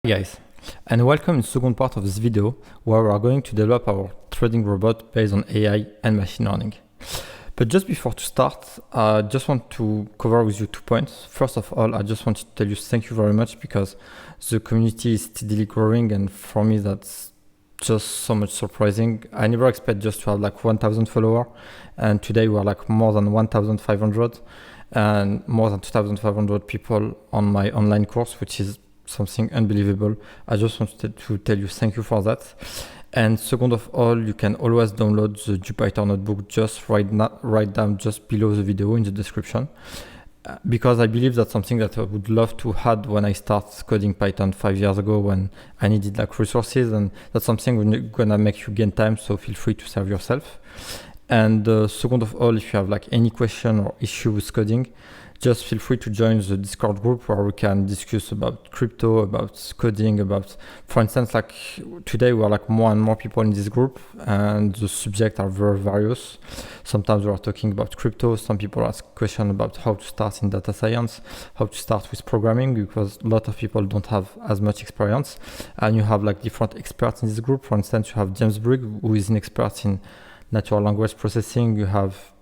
Hi guys, and welcome in the second part of this video where we are going to develop our trading robot based on AI and machine learning. But just before to start, I just want to cover with you 2 points. First of all, I just want to tell you thank you very much because the community is steadily growing, and for me that's just so much surprising. I never expect just to have like 1,000 followers, and today we are like more than 1,500 and more than 2,500 people on my online course, which is something unbelievable. I just wanted to tell you thank you for that. And second of all, you can always download the Jupyter notebook just right down just below the video in the description, because I believe that's something that I would love to add when I start coding Python 5 years ago when I needed like resources, and that's something gonna make you gain time, so feel free to serve yourself. And second of all, if you have like any question or issue with coding, just feel free to join the Discord group where we can discuss about crypto, about coding, about, for instance, like today we are like more and more people in this group, and the subjects are very various. Sometimes we are talking about crypto, some people ask questions about how to start in data science, how to start with programming, because a lot of people don't have as much experience. And you have like different experts in this group. For instance, you have James Brigg, who is an expert in natural language processing. You have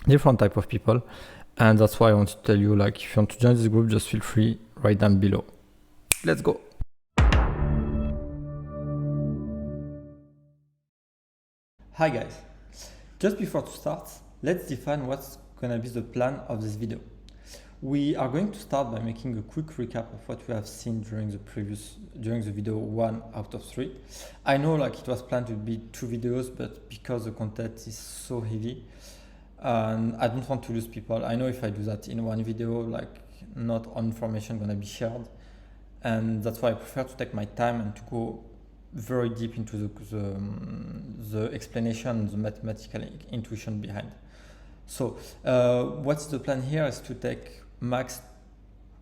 different type of people. And that's why I want to tell you, like, if you want to join this group, just feel free right down below. Let's go. Hi guys. Just before to start, let's define what's gonna be the plan of this video. We are going to start by making a quick recap of what we have seen during the video 1 out of 3. I know like it was planned to be 2 videos, but because the content is so heavy, and I don't want to lose people. I know if I do that in one video, like not all information gonna be shared, and that's why I prefer to take my time and to go very deep into the explanation and the mathematical intuition behind. So what's the plan here is to take max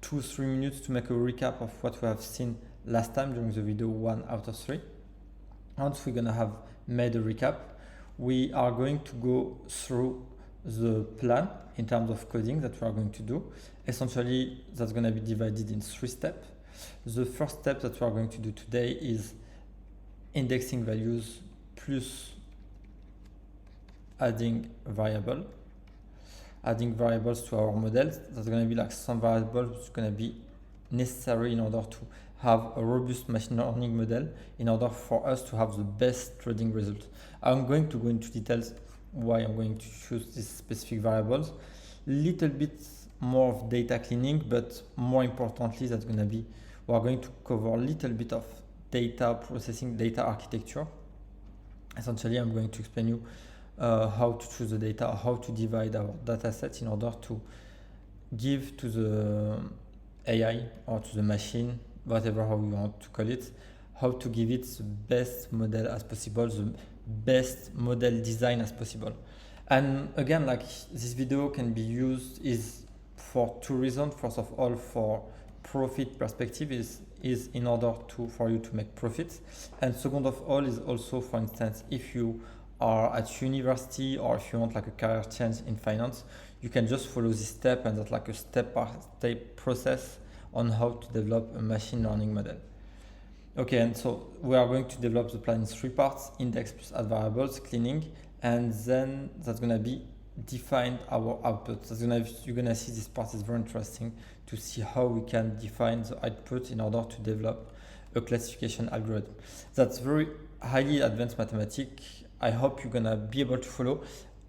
2-3 minutes to make a recap of what we have seen last time during the video 1 out of 3. Once we're gonna have made a recap, we are going to go through the plan in terms of coding that we are going to do. Essentially, that's going to be divided in 3 steps. The first step that we are going to do today is indexing values plus adding variables to our models. That's going to be like some variables which is going to be necessary in order to have a robust machine learning model in order for us to have the best trading result. I'm going to go into details why I'm going to choose these specific variables. Little bit more of data cleaning, but more importantly, that's going to be, we're going to cover a little bit of data processing, data architecture. Essentially, I'm going to explain you how to choose the data, how to divide our data sets in order to give to the AI or to the machine, whatever how you want to call it, how to give it the best model as possible, the best model design as possible. And again, like this video can be used is for 2 reasons. First of all, for profit perspective is in order for you to make profits, and second of all is also, for instance, if you are at university or if you want like a career change in finance, you can just follow this step, and that's like a step-by-step process on how to develop a machine learning model. Okay, and so we are going to develop the plan in 3 parts: index plus add variables, cleaning, and then that's gonna be define our output. You're gonna see this part is very interesting to see how we can define the output in order to develop a classification algorithm. That's very highly advanced mathematics. I hope you're gonna be able to follow.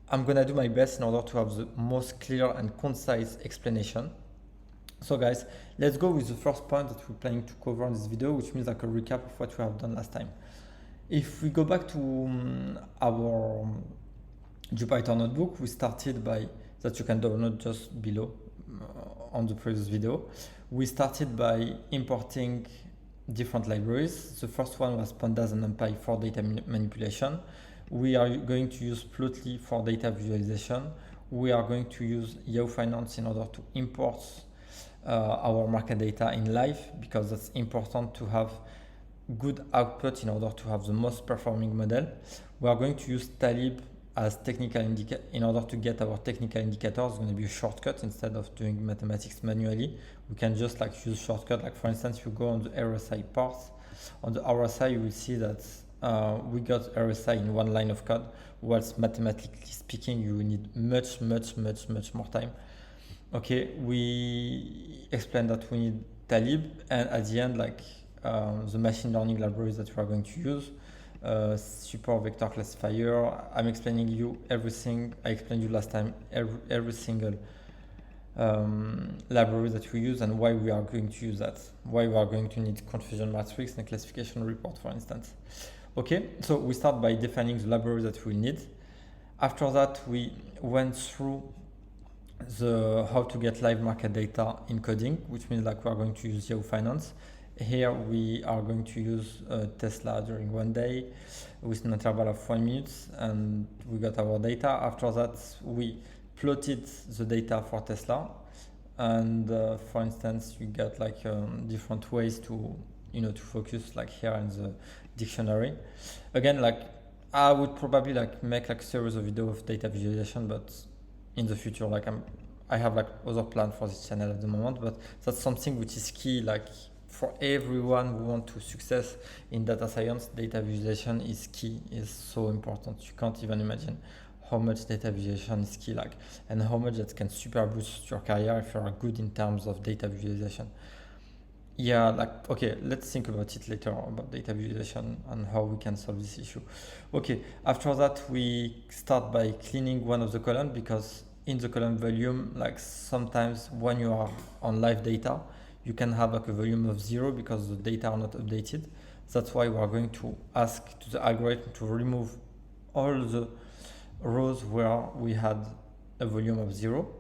I'm gonna do my best in order to have the most clear and concise explanation. So guys, let's go with the first point that we're planning to cover in this video, which means like a recap of what we have done last time. If we go back to our Jupyter notebook, we started by, that you can download just below on the previous video. We started by importing different libraries. The first one was pandas and numpy for data manipulation. We are going to use plotly for data visualization. We are going to use Yahoo Finance in order to import our market data in live, because that's important to have good output in order to have the most performing model. We are going to use Talib as technical in order to get our technical indicators. It's going to be a shortcut. Instead of doing mathematics manually, we can just like use shortcut. Like for instance, if you go on the RSI part, on the RSI you will see that we got RSI in one line of code, whilst mathematically speaking you will need much more time. Okay, we explained that we need Talib, and at the end, like the machine learning libraries that we are going to use, super vector classifier. I'm explaining you everything. I explained you last time every single library that we use and why we are going to use that, why we are going to need confusion matrix and classification report, for instance. Okay, so we start by defining the library that we need. After that, we went through the how to get live market data in coding, which means like we are going to use Yahoo Finance. Here we are going to use Tesla during one day with an interval of 1 minute, and we got our data. After that, we plotted the data for Tesla, and for instance, we got like different ways to to focus, like here in the dictionary. Again, like I would probably like make like a series of videos of data visualization, but in the future, like I have like other plans for this channel at the moment, but that's something which is key, like for everyone who want to success in data science. Data visualization is key, is so important. You can't even imagine how much data visualization is key, like, and how much that can super boost your career if you are good in terms of data visualization. Yeah, like, okay, let's think about it later about data visualization and how we can solve this issue. Okay, after that, we start by cleaning one of the columns, because in the column volume, like sometimes when you are on live data, you can have like a volume of 0 because the data are not updated. That's why we are going to ask to the algorithm to remove all the rows where we had a volume of 0.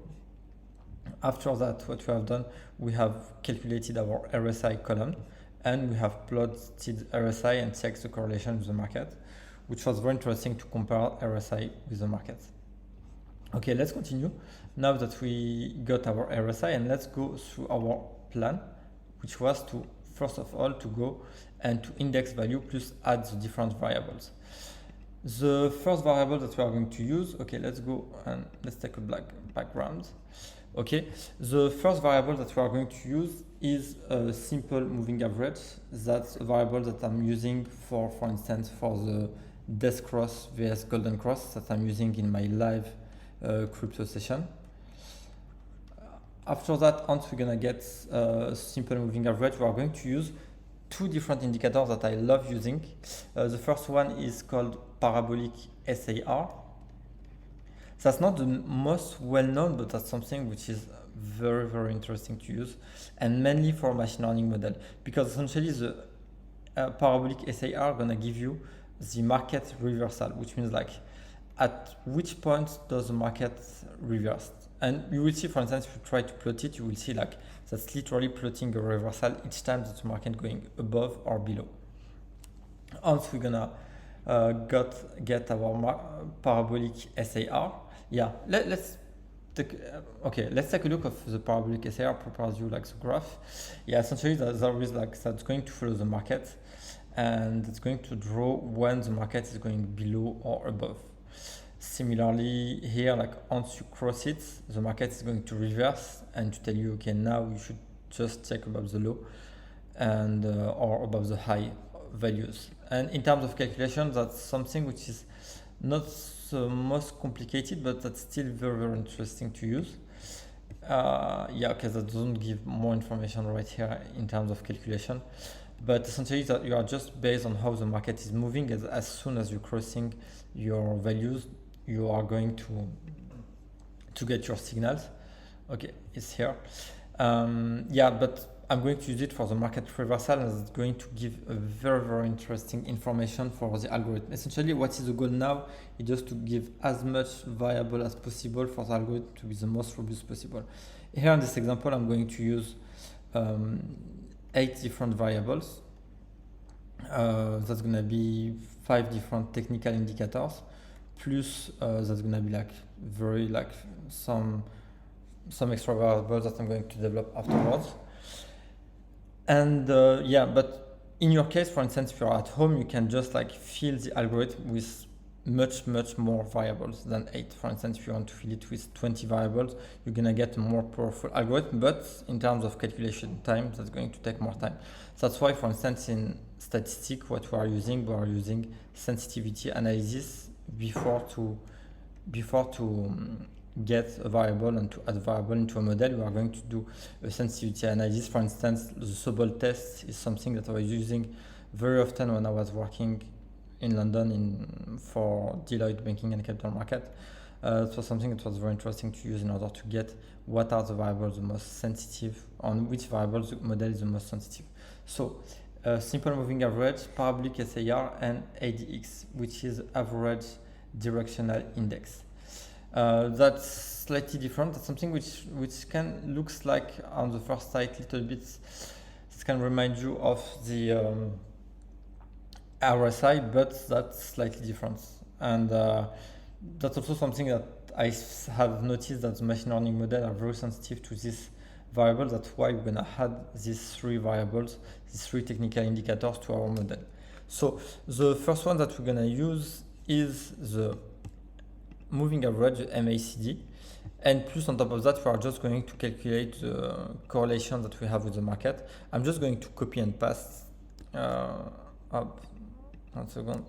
After that, what we have done, we have calculated our RSI column, and we have plotted RSI and checked the correlation with the market, which was very interesting to compare RSI with the market. Okay, let's continue. Now that we got our RSI, and let's go through our plan, which was to, first of all, to go and to index value plus add the different variables. The first variable that we are going to use, okay, let's go and let's take a black background. Okay, the first variable that we are going to use is a simple moving average. That's a variable that I'm using for instance, for the death cross vs golden cross that I'm using in my live crypto session. After that, once we're gonna get a simple moving average, we are going to use two different indicators that I love using. The first one is called Parabolic SAR. That's not the most well-known, but that's something which is very interesting to use, and mainly for machine learning model, because essentially the Parabolic SAR are gonna give you the market reversal, which means like at which point does the market reverse. And you will see, for instance, if you try to plot it, you will see like that's literally plotting a reversal each time that the market going above or below. Once we're gonna get our Parabolic SAR, yeah, let's take a look of the Parabolic SAR prepares you like the graph. Yeah, essentially there is like that's going to follow the market, and it's going to draw when the market is going below or above. Similarly here, like once you cross it, the market is going to reverse and to tell you, okay, now you should just check above the low and or above the high values. And in terms of calculation, that's something which is not the most complicated, but that's still very interesting to use. Yeah, okay, that doesn't give more information right here in terms of calculation, but essentially that you are just based on how the market is moving. As soon as you're crossing your values, you are going to get your signals. Okay, it's here. Yeah, but I'm going to use it for the market reversal, and it's going to give a very interesting information for the algorithm. Essentially, what is the goal now is just to give as much variable as possible for the algorithm to be the most robust possible. Here in this example, I'm going to use 8 different variables. That's going to be 5 different technical indicators, plus that's going to be like some extra variables that I'm going to develop afterwards. And yeah, but in your case, for instance, if you're at home, you can just like fill the algorithm with much more variables than 8. For instance, if you want to fill it with 20 variables, you're gonna get a more powerful algorithm, but in terms of calculation time, that's going to take more time. That's why, for instance, in statistics, what we are using sensitivity analysis before to get a variable and to add a variable into a model. We are going to do a sensitivity analysis. For instance, the Sobol test is something that I was using very often when I was working in London for Deloitte Banking and Capital Market. It was something that was very interesting to use in order to get what are the variables the most sensitive, on which variables the model is the most sensitive. So simple moving average, parabolic SAR, and ADX, which is average directional index. That's slightly different. That's something which looks like on the first sight little bit. This can remind you of the RSI, but that's slightly different. And that's also something that I have noticed, that the machine learning model are very sensitive to this variable. That's why we're gonna add these 3 variables, these 3 technical indicators to our model. So the first one that we're gonna use is the moving average, the MACD, and plus on top of that we are just going to calculate the correlation that we have with the market. I'm just going to copy and paste up. 1 second.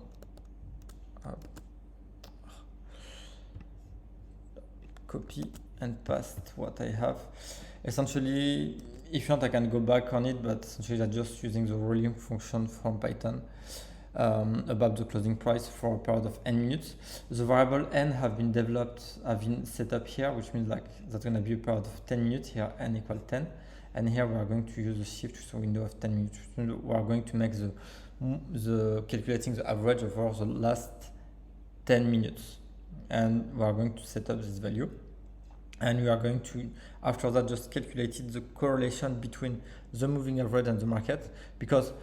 Copy and paste what I have. Essentially, if you want, I can go back on it, but essentially I'm just using the rolling function from Python about the closing price for a period of n minutes. The variable n have been set up here, which means like that's going to be a period of 10 minutes. Here n equal 10, and here we are going to use the shift, which is a window of 10 minutes. We are going to make the calculating the average over the last 10 minutes, and we are going to set up this value, and we are going to after that just calculate the correlation between the moving average and the market, because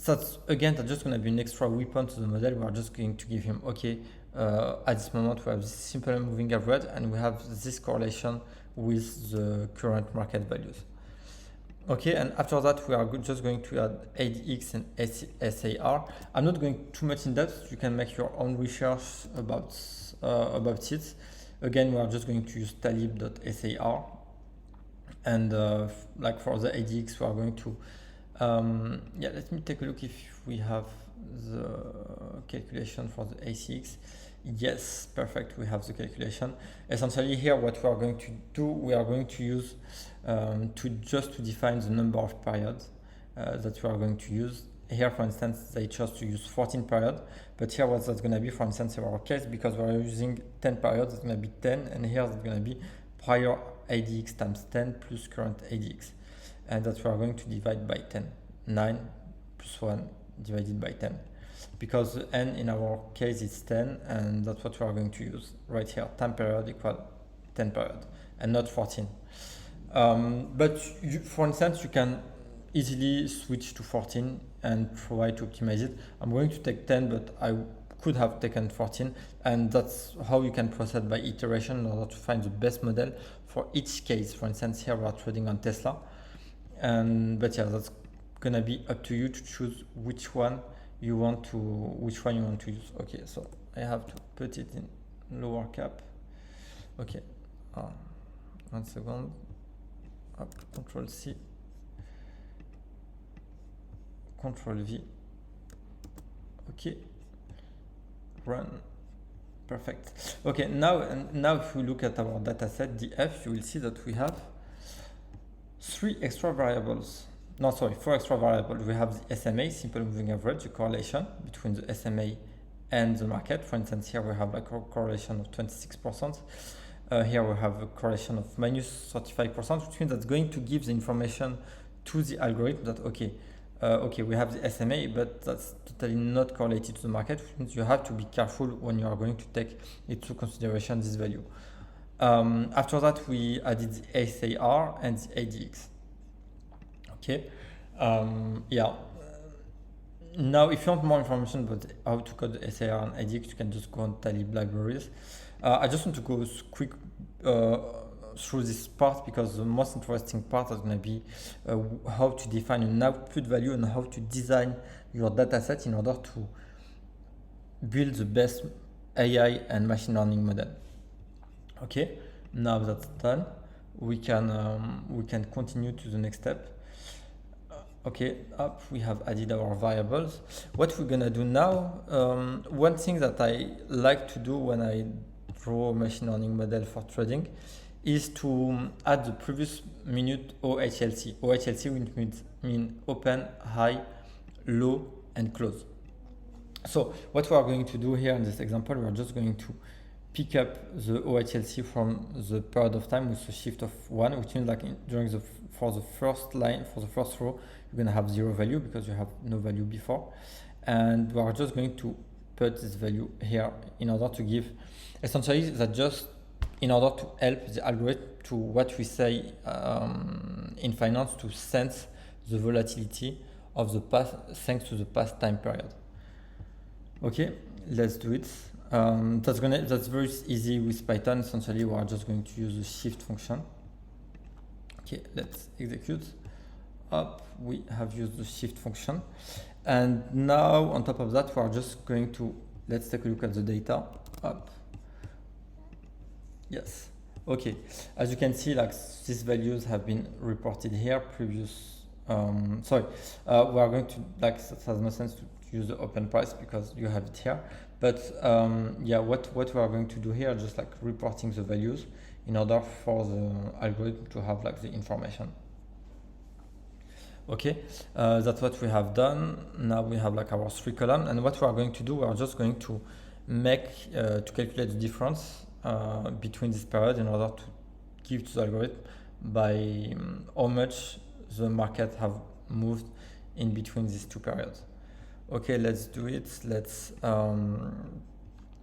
that's just going to be an extra weapon to the model. We are just going to give him, okay, at this moment we have this simple moving average and we have this correlation with the current market values. Okay, and after that we are just going to add ADX and SAR. I'm not going too much in depth. You can make your own research about it. Again, we are just going to use talib.sar, and like for the ADX we are going to let me take a look if we have the calculation for the ACX. Yes, perfect, we have the calculation. Essentially here what we are going to do, we are going to use to define the number of periods that we are going to use. Here, for instance, they chose to use 14 periods, but here what that's going to be, for instance, in our case, because we are using 10 periods, it's going to be 10, and here it's going to be prior ADX times 10 plus current ADX, and that we are going to divide by 10. 9 plus 1 divided by 10, because the n in our case is 10, and that's what we are going to use right here. 10 period equal 10 period, and not 14. But for instance, you can easily switch to 14 and try to optimize it. I'm going to take 10, but I could have taken 14, and that's how you can proceed by iteration in order to find the best model for each case. For instance, here we are trading on Tesla, but yeah, that's gonna be up to you to choose which one you want to use. Okay, so I have to put it in lower cap. Okay, 1 second. Control C, Control V. Okay, run. Perfect. Okay, now if we look at our data set DF, you will see that we have 4 extra variables. We have the SMA, simple moving average, the correlation between the SMA and the market. For instance, here we have like a correlation of 26%. Here we have a correlation of minus 35%, which means that's going to give the information to the algorithm that okay, we have the SMA, but that's totally not correlated to the market, which means you have to be careful when you are going to take into consideration this value. After that, we added the SAR and the ADX. Okay, now if you want more information about how to code the SAR and ADX, you can just go on Talib libraries. I just want to go quick through this part, because the most interesting part is going to be how to define an output value and how to design your data set in order build the best AI and machine learning model. Okay, now that's done, we can continue to the next step. Okay, up we have added our variables. What we're gonna do now, one thing that I like to do when I draw a machine learning model for trading is to add the previous minute OHLC. OHLC means open, high, low, and close. So what we are going to do here in this example, we are just going to pick up the OHLC from the period of time with a shift of 1, which means like for the first line, for the first row, you're going to have 0 value because you have no value before. And we are just going to put this value here in order to give, essentially that just in order to help the algorithm to what we say in finance, to sense the volatility of the past thanks to the past time period. Okay, let's do it. That's very easy with Python. Essentially, we are just going to use the shift function. Okay, let's execute. Up, we have used the shift function. And now on top of that, we are just going to, let's take a look at the data. Up. Yes. Okay. As you can see, like these values have been reported here. Previous. We are going to, like, that has no sense to use the open price because you have it here. But yeah, what we are going to do here, just like reporting the values in order for the algorithm to have like the information. Okay, that's what we have done. Now we have like our 3 columns, and what we are going to do, we are just going to make to calculate the difference between this period in order to give to the algorithm by how much the market have moved in between these 2 periods. Okay, let's do it. Let's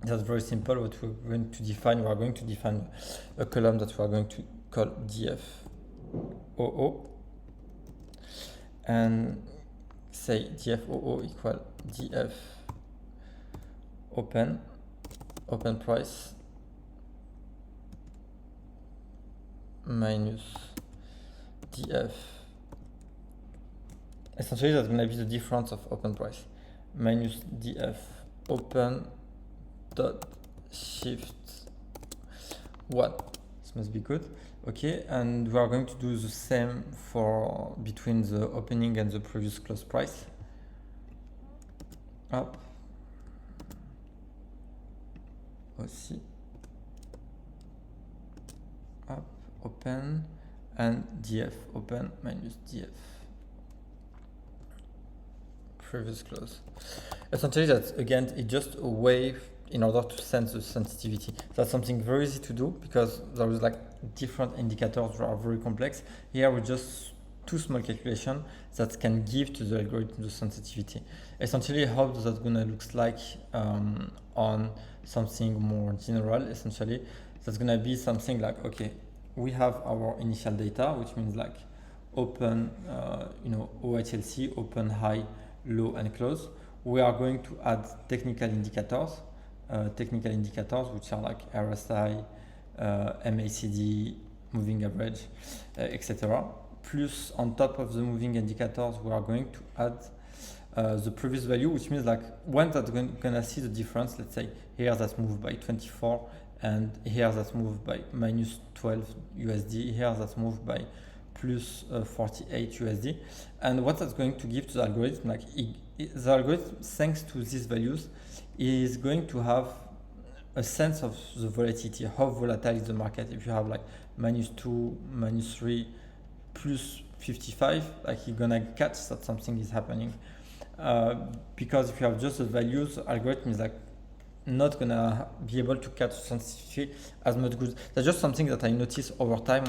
that's very simple. What we're going to define, we are going to define a column that we are going to call DFOO and say DFOO equal DF open price minus DF. Essentially, that's going to be the difference of open price minus DF open dot shift 1. This must be good. Okay, and we are going to do the same for between the opening and the previous close price. Up. OC. Up. Open and DF open minus DF. Previous close. Essentially, that's again, it's just a way in order to sense the sensitivity. That's something very easy to do because there is like different indicators that are very complex. Here we just 2 small calculations that can give to the algorithm the sensitivity. Essentially, how does that gonna look like on something more general? Essentially, that's gonna be something like, okay, we have our initial data, which means like open, OHLC, open, high, low, and close. We are going to add technical indicators which are like RSI, MACD, moving average, etc. Plus on top of the moving indicators, we are going to add the previous value, which means like when that's gonna see the difference. Let's say here that's moved by 24 and here that's moved by minus 12 USD, here that's moved by plus 48 USD. And what that's going to give to the algorithm, like the algorithm, thanks to these values, is going to have a sense of the volatility, how volatile is the market. If you have like -2, -3, plus 55, like you're gonna catch that something is happening. Because if you have just the values, the algorithm is like not gonna be able to catch sensitivity as much good. That's just something that I noticed over time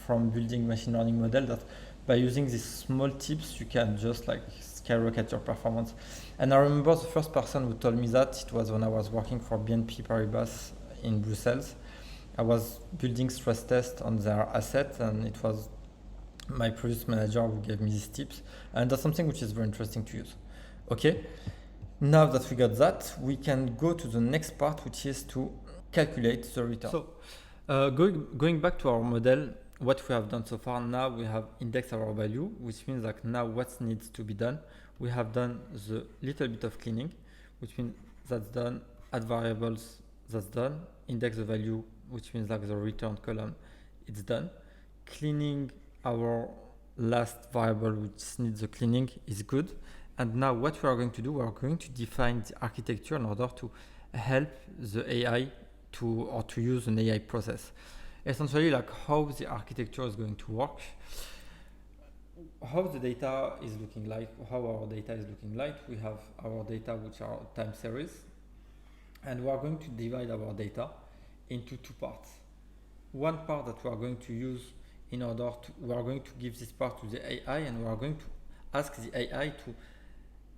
from building machine learning model, that by using these small tips, you can just like skyrocket your performance. And I remember the first person who told me that, it was when I was working for BNP Paribas in Brussels. I was building stress tests on their assets, and it was my previous manager who gave me these tips. And that's something which is very interesting to use. Okay, now that we got that, we can go to the next part, which is to calculate the return. So going back to our model, what we have done so far, now we have indexed our value, which means like now what needs to be done. We have done the little bit of cleaning. which means that's done. Add variables, that's done. Index the value, which means like the return column, it's done. Cleaning our last variable, which needs the cleaning, is good. And now what we are going to do, we are going to define the architecture in order to help the AI to use an AI process. Essentially, like how the architecture is going to work, how the data is looking like, how our data is looking like. We have our data, which are time series, and we are going to divide our data into two parts. One part that we are going to use in order to, we are going to give this part to the AI, and we are going to ask the AI to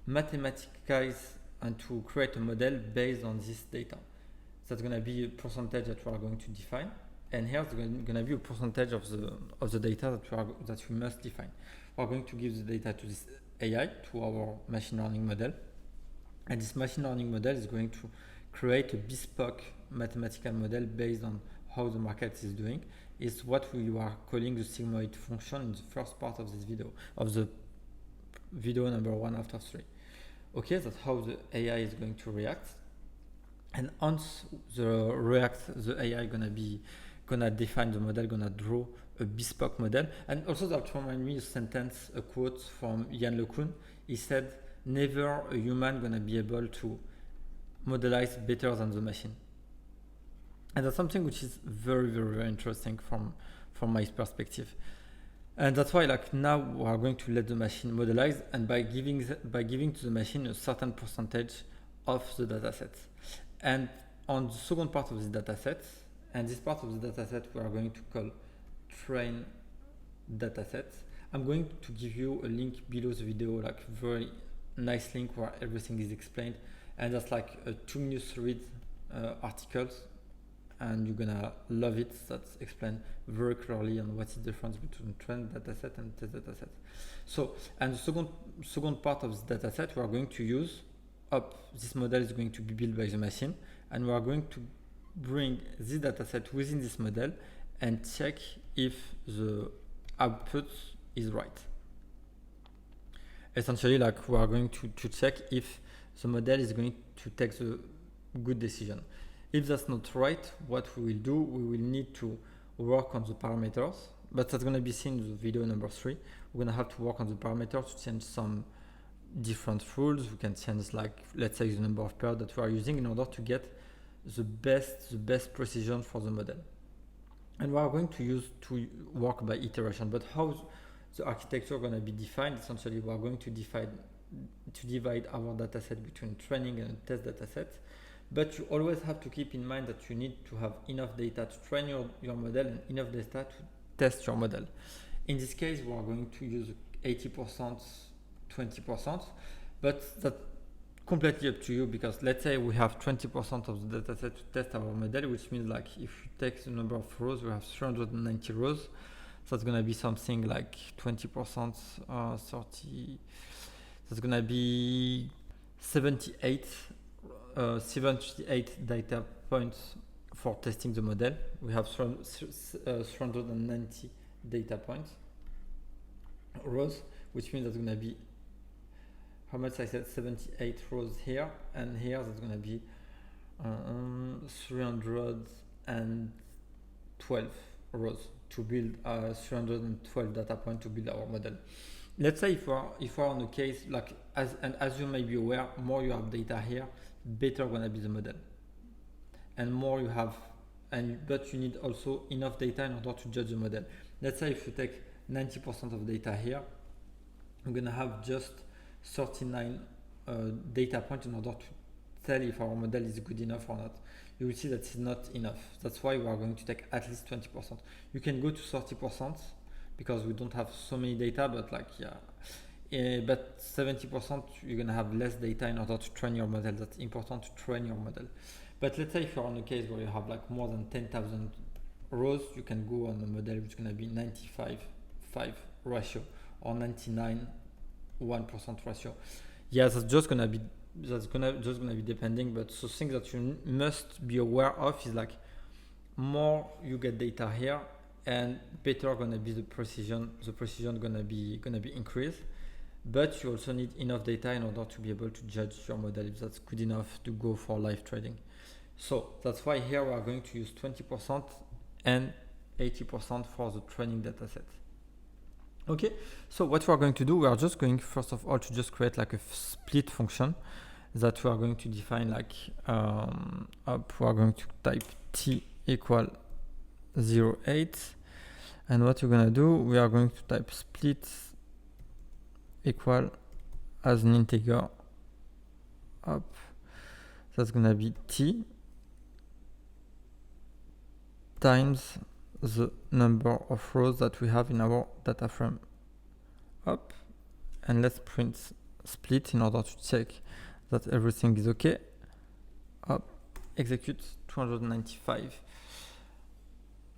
mathematicize and to create a model based on this data. That's going to be a percentage that we are going to define, and here's going to be a percentage of the data that we must define. We are going to give the data to this AI, to our machine learning model, and this machine learning model is going to create a bespoke mathematical model based on how the market is doing. Is what we are calling the sigmoid function in the first part of this video, of the video number 1 out of 3. Okay, that's how the AI is going to react. And once the AI gonna define the model, gonna draw a bespoke model. And also that reminds me a sentence, a quote from Yann LeCun. He said, "Never a human gonna be able to modelize better than the machine." And that's something which is very, very, very interesting from my perspective. And that's why, like, now we are going to let the machine modelize, and by giving to the machine a certain percentage of the data set. And on the second part of the data set, and this part of the data set we are going to call train data set. I'm going to give you a link below the video, like very nice link where everything is explained, and that's like a 2-minute read articles, and you're gonna love it. That's explained very clearly on what is the difference between trained dataset and test dataset. So, and the second part of the dataset, we are going to use this model is going to be built by the machine, and we are going to bring this dataset within this model and check if the output is right. Essentially, like, we are going to check if the model is going to take the good decision. If that's not right, what we will do, we will need to work on the parameters, but that's going to be seen in the video number 3. We're going to have to work on the parameters to change some different rules. We can change, like, let's say, the number of pairs that we are using in order to get the best precision for the model. And we are going to work by iteration. But how the architecture is going to be defined? Essentially, we are going to divide our dataset between training and test dataset. But you always have to keep in mind that you need to have enough data to train your model and enough data to test your model. In this case, we are going to use 80%, 20%, but that's completely up to you, because let's say we have 20% of the dataset to test our model, which means, like, if you take the number of rows, we have 390 rows. So it's going to be something like 20%, 30, that's going to be 78 data points for testing the model. We have 390 data points rows, which means that's going to be, how much I said, 78 rows here, and here that's going to be 312 rows to build 312 data points to build our model. Let's say if we're on a case like, as you may be aware, more you have data here, better gonna be the model, and more you have, but you need also enough data in order to judge the model. Let's say if you take 90% of data here, we're gonna have just 39 data points in order to tell if our model is good enough or not. You will see that it's not enough. That's why we are going to take at least 20%. You can go to 30% because we don't have so many data, but like, but 70% you're gonna have less data in order to train your model. That's important to train your model. But let's say if you're on a case where you have like more than 10,000 rows, you can go on a model which is gonna be 95-5 ratio or 99-1% ratio. Yeah, that's just gonna be depending. But the thing that you must be aware of is, like, more you get data here, and better gonna be the precision. The precision gonna be increased. but you also need enough data in order to be able to judge your model if that's good enough to go for live trading. So that's why here we are going to use 20% and 80% for the training data set. Okay, so what we are going to do, we are just going first of all to just create like a split function that we are going to define like we are going to type t equal 0.8, and what we're going to do, we are going to type split equal as an integer that's going to be t times the number of rows that we have in our data frame and let's print split in order to check that everything is okay. Execute 295.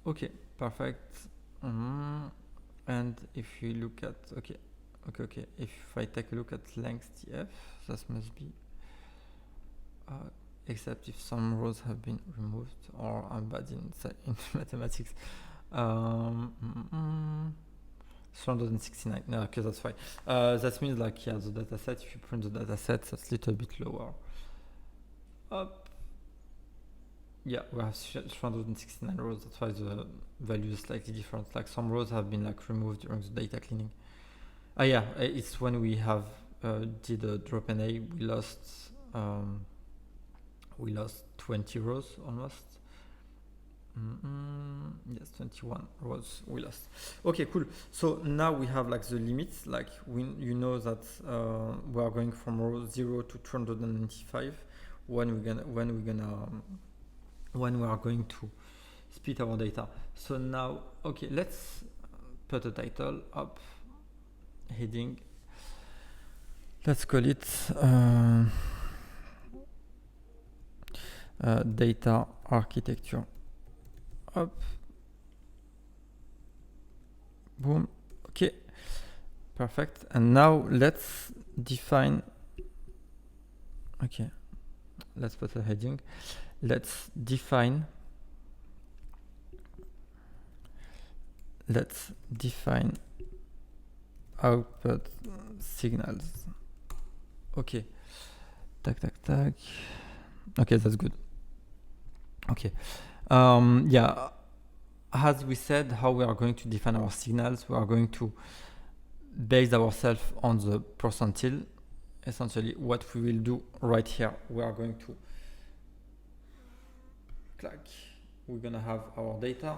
Okay, perfect. And if you look at okay, if I take a look at length tf, that must be except if some rows have been removed, or I'm bad in mathematics. 369. No, okay, that's fine. That means like, yeah, the data set, if you print the data set, that's a little bit lower. Yeah, we have 369 rows. That's why the value is slightly different. Like some rows have been like removed during the data cleaning. Yeah, it's when we have did a drop NA, we lost 20 rows almost. Yes, 21 rows we lost. Okay, cool. So now we have like the limits, like you know that we are going from row 0 to 295 when we are going to split our data. So now, okay, let's put a title up, heading. Let's call it data architecture. Boom. Okay, perfect. And now let's define. Okay, let's put a heading. Let's define output signals. Okay, tac. Okay, that's good. Okay, yeah, as we said, how we are going to define our signals, we are going to base ourselves on the percentile. Essentially, what we will do right here, we are going to we're gonna have our data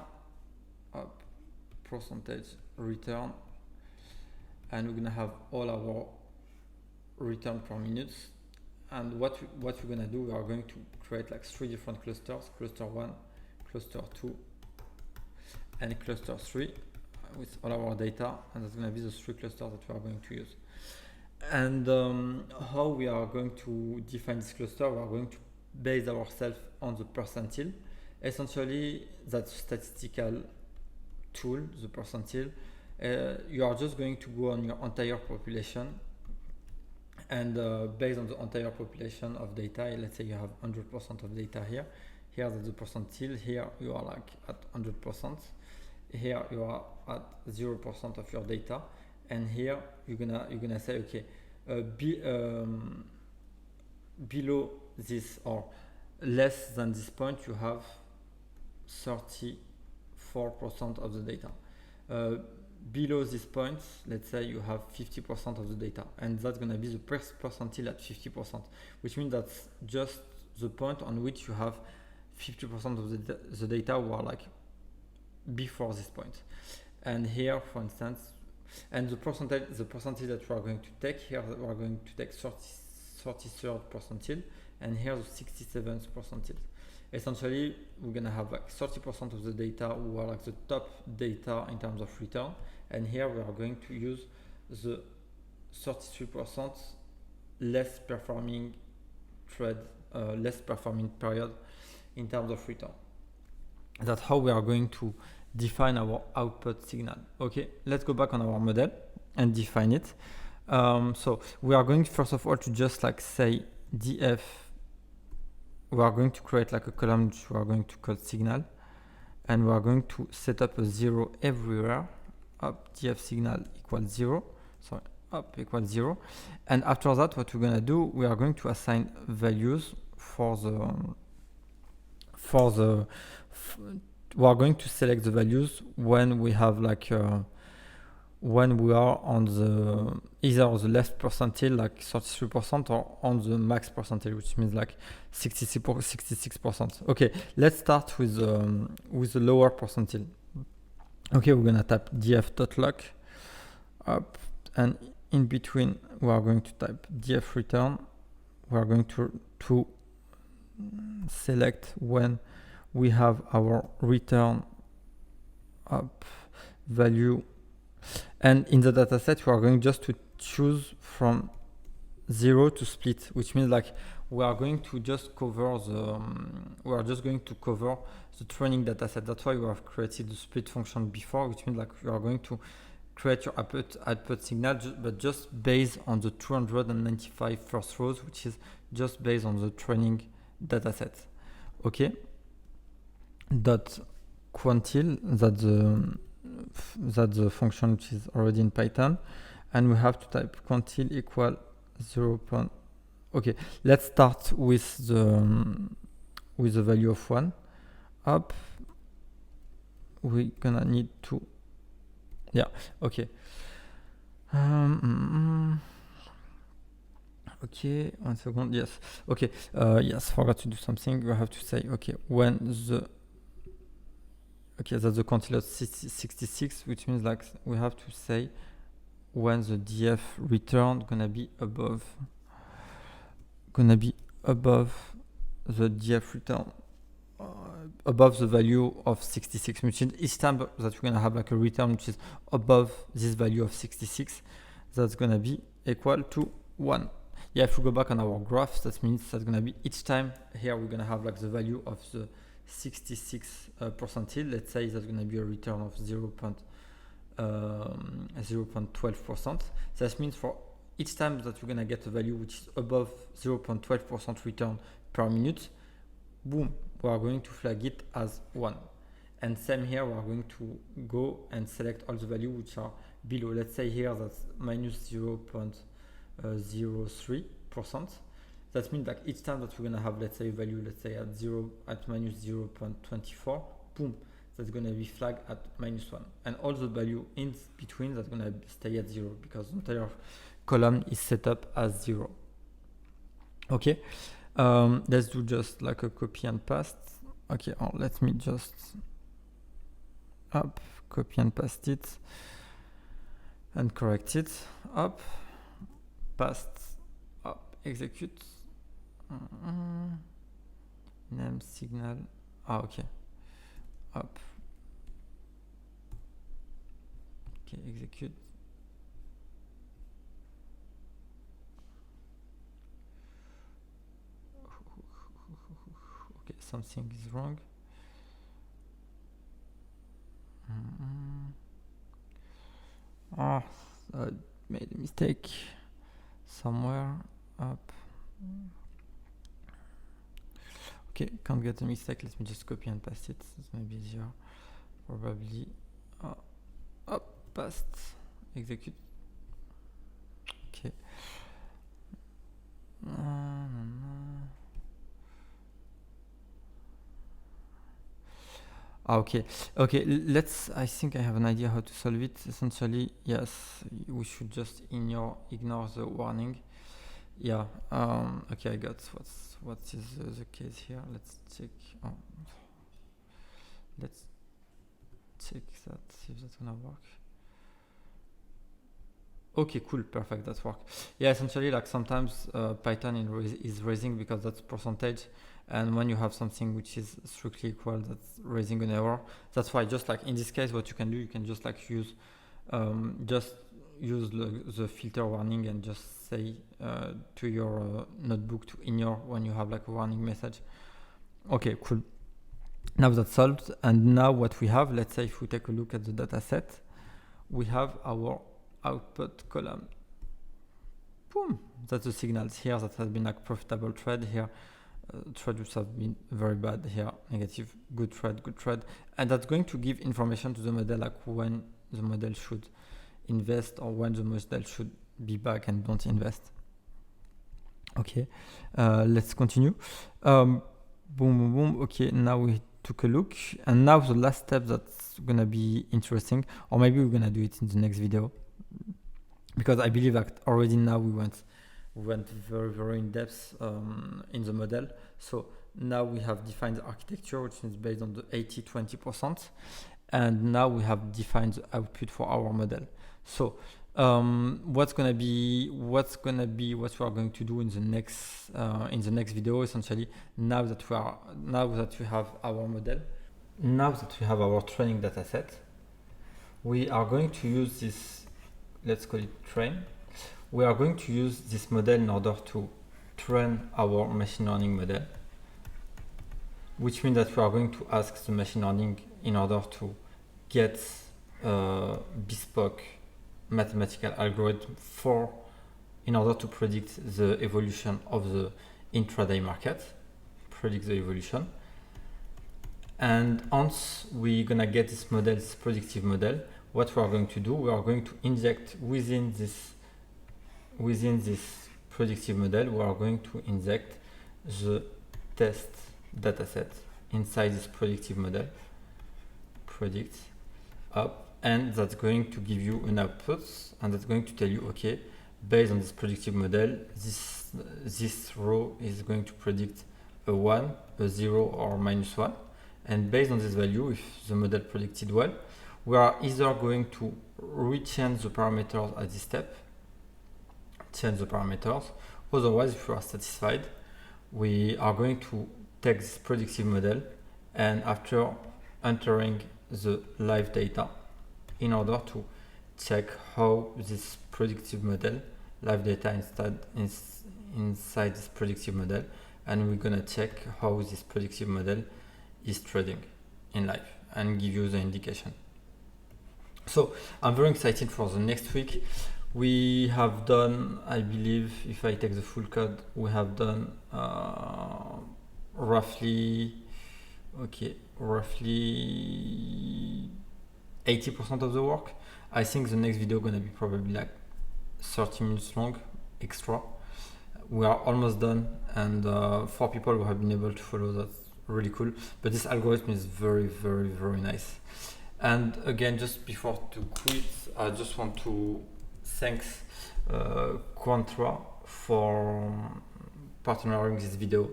percentage return, and we're gonna have all our return per minute. And what we're gonna do, we are going to create like 3 different clusters: cluster 1, cluster 2, and cluster 3, with all our data, and that's gonna be the 3 clusters that we are going to use. And how we are going to define this cluster, we are going to base ourselves on the percentile. Essentially, that's statistical tool, the percentile. You are just going to go on your entire population, and based on the entire population of data, let's say you have 100% of data here. Here that's the percentile. Here you are like at 100%. Here you are at 0% of your data, and here you're gonna say, okay, below this or less than this point, you have 34% of the data. Below this point, let's say you have 50% of the data, and that's going to be the percentile at 50%, which means that's just the point on which you have 50% of the data who are like before this point. And here, for instance, and the percentage that we are going to take here, we are going to take 33rd percentile, and here the 67th percentile. Essentially, we're gonna have like 30% of the data who are like the top data in terms of return, and here we are going to use the 33% less performing trade, less performing period in terms of return. That's how we are going to define our output signal. Okay, let's go back on our model and define it. So we are going first of all to just like say df. We are going to create like a column which we are going to call signal, and we are going to set up a 0 everywhere. Df signal equals 0. So up equals 0. And after that, what we're gonna do, we are going to assign values for we are going to select the values when we have like when we are on the either the left percentile like 33% or on the max percentile, which means like 66%. Okay, let's start with the lower percentile. Okay, we're gonna type df.lock up, and in between we are going to type df return. We are going to select when we have our return up value, and in the dataset we are going just to choose from 0 to split, which means like we are going to just cover the we are just going to cover the training dataset. That's why we have created the split function before, which means like you are going to create your output signal, but just based on the 295 first rows, which is just based on the training dataset. Okay. Dot quantil, that's the function which is already in Python, and we have to type quantil equal 0. Okay, let's start with the value of 1 up. We're gonna need to, yeah, okay. Okay, 1 second, yes, okay, yes, forgot to do something. We have to say, okay, when the, okay, that's the quantile of 66, which means like we have to say when the df return gonna be above the df return above the value of 66, which means each time that we're gonna have like a return which is above this value of 66, that's gonna be equal to 1. Yeah, if we go back on our graph, that means that's gonna be each time here we're gonna have like the value of the 66 percentile. Let's say that's going to be a return of 0.12%. That means for each time that we're going to get a value which is above 0.12% return per minute, boom, we are going to flag it as 1. And same here, we are going to go and select all the values which are below. Let's say here that's minus 0.03%. That means like each time that we're gonna have, let's say, a value, let's say at minus 0.24, boom, that's gonna be flagged at minus 1. And all the value in between that's gonna stay at 0 because the entire column is set up as 0. Okay, let's do just like a copy and paste. Okay, let me just up, copy and paste it and correct it. Up, paste, up, execute. Name signal. Okay. Up. Okay, execute. Okay, something is wrong. I made a mistake somewhere. Up. Okay, can't get a mistake. Let me just copy and paste it. It's maybe easier. Probably. Up, paste, execute. Okay. Okay. Okay. I think I have an idea how to solve it. Essentially, yes, we should just ignore the warning. Yeah. Okay, I got what is the case here. Let's check. Let's check that. See if that's gonna work. Okay, cool, perfect. That works. Yeah, essentially, like sometimes Python is raising because that's percentage, and when you have something which is strictly equal, that's raising an error. That's why, just like in this case, what you can do, you can just like use the filter warning and just say to your notebook to ignore when you have like a warning message. Okay, cool. Now that's solved, and now what we have, let's say if we take a look at the data set, we have our output column. Boom, that's the signals here that has been like profitable trade here, trade which have been very bad here, negative, good trade, and that's going to give information to the model like when the model should invest or when the model should be back and don't invest. Okay, let's continue. Boom, boom, boom. Okay, now we took a look, and now the last step that's gonna be interesting, or maybe we're gonna do it in the next video, because I believe that already now we went very, very in depth in the model. So now we have defined the architecture, which is based on the 80-20%, and now we have defined the output for our model. So what we are going to do in the next video, essentially, now that we have our model, now that we have our training data set, we are going to use this, let's call it train. We are going to use this model in order to train our machine learning model, which means that we are going to ask the machine learning in order to get bespoke mathematical algorithm in order to predict the evolution of the intraday market, predict the evolution. And once we're gonna get this model, this predictive model, what we are going to do, we are going to inject within this predictive model, we are going to inject the test dataset inside this predictive model, predict up, and that's going to give you an output, and that's going to tell you, okay, based on this predictive model, this row is going to predict a 1, a 0, or -1, and based on this value, if the model predicted well, we are either going to rechange the parameters at this step, change the parameters. Otherwise, if we are satisfied, we are going to take this predictive model, and after entering the live data in order to check how this predictive model, live data inside this predictive model, and we're gonna check how this predictive model is trading in live and give you the indication. So I'm very excited for the next week. We have done, I believe, if I take the full code, we have done roughly 80% of the work. I think the next video gonna be probably like 30 minutes long extra. We are almost done, and for people who have been able to follow, that's really cool. But this algorithm is very, very, very nice. And again, just before to quit, I just want to thank Quantra for partnering this video.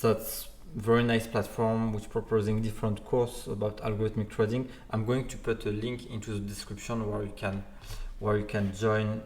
That's very nice platform which proposing different courses about algorithmic trading. I'm going to put a link into the description where you can join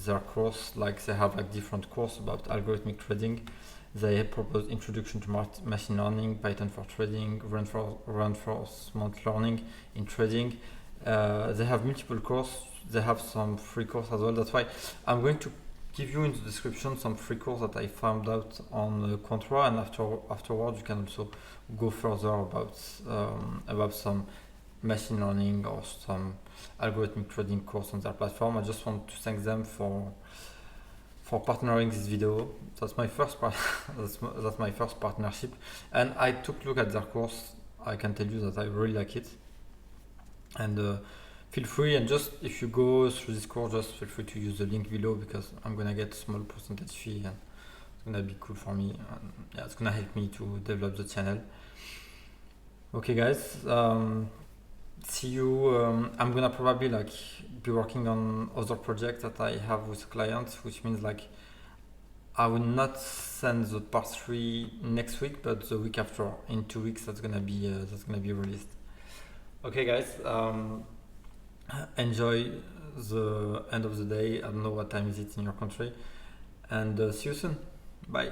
their course. Like they have like different courses about algorithmic trading. They propose introduction to machine learning, Python for trading, reinforcement learning in trading. They have multiple courses. They have some free course as well. That's why I'm going to give you in the description some free course that I found out on Quantra, and afterwards you can also go further about some machine learning or some algorithmic trading course on their platform. I just want to thank them for partnering this video. That's my first that's my first partnership, and I took a look at their course. I can tell you that I really like it, and feel free, and just if you go through this course, just feel free to use the link below, because I'm gonna get a small percentage fee, and it's gonna be cool for me, and yeah, it's gonna help me to develop the channel. Okay guys, see you. I'm gonna probably like be working on other projects that I have with clients, which means like I will not send the part 3 next week, but the week after, in 2 weeks, that's gonna be released. Okay guys, enjoy the end of the day. I don't know what time is it in your country, and see you soon. Bye.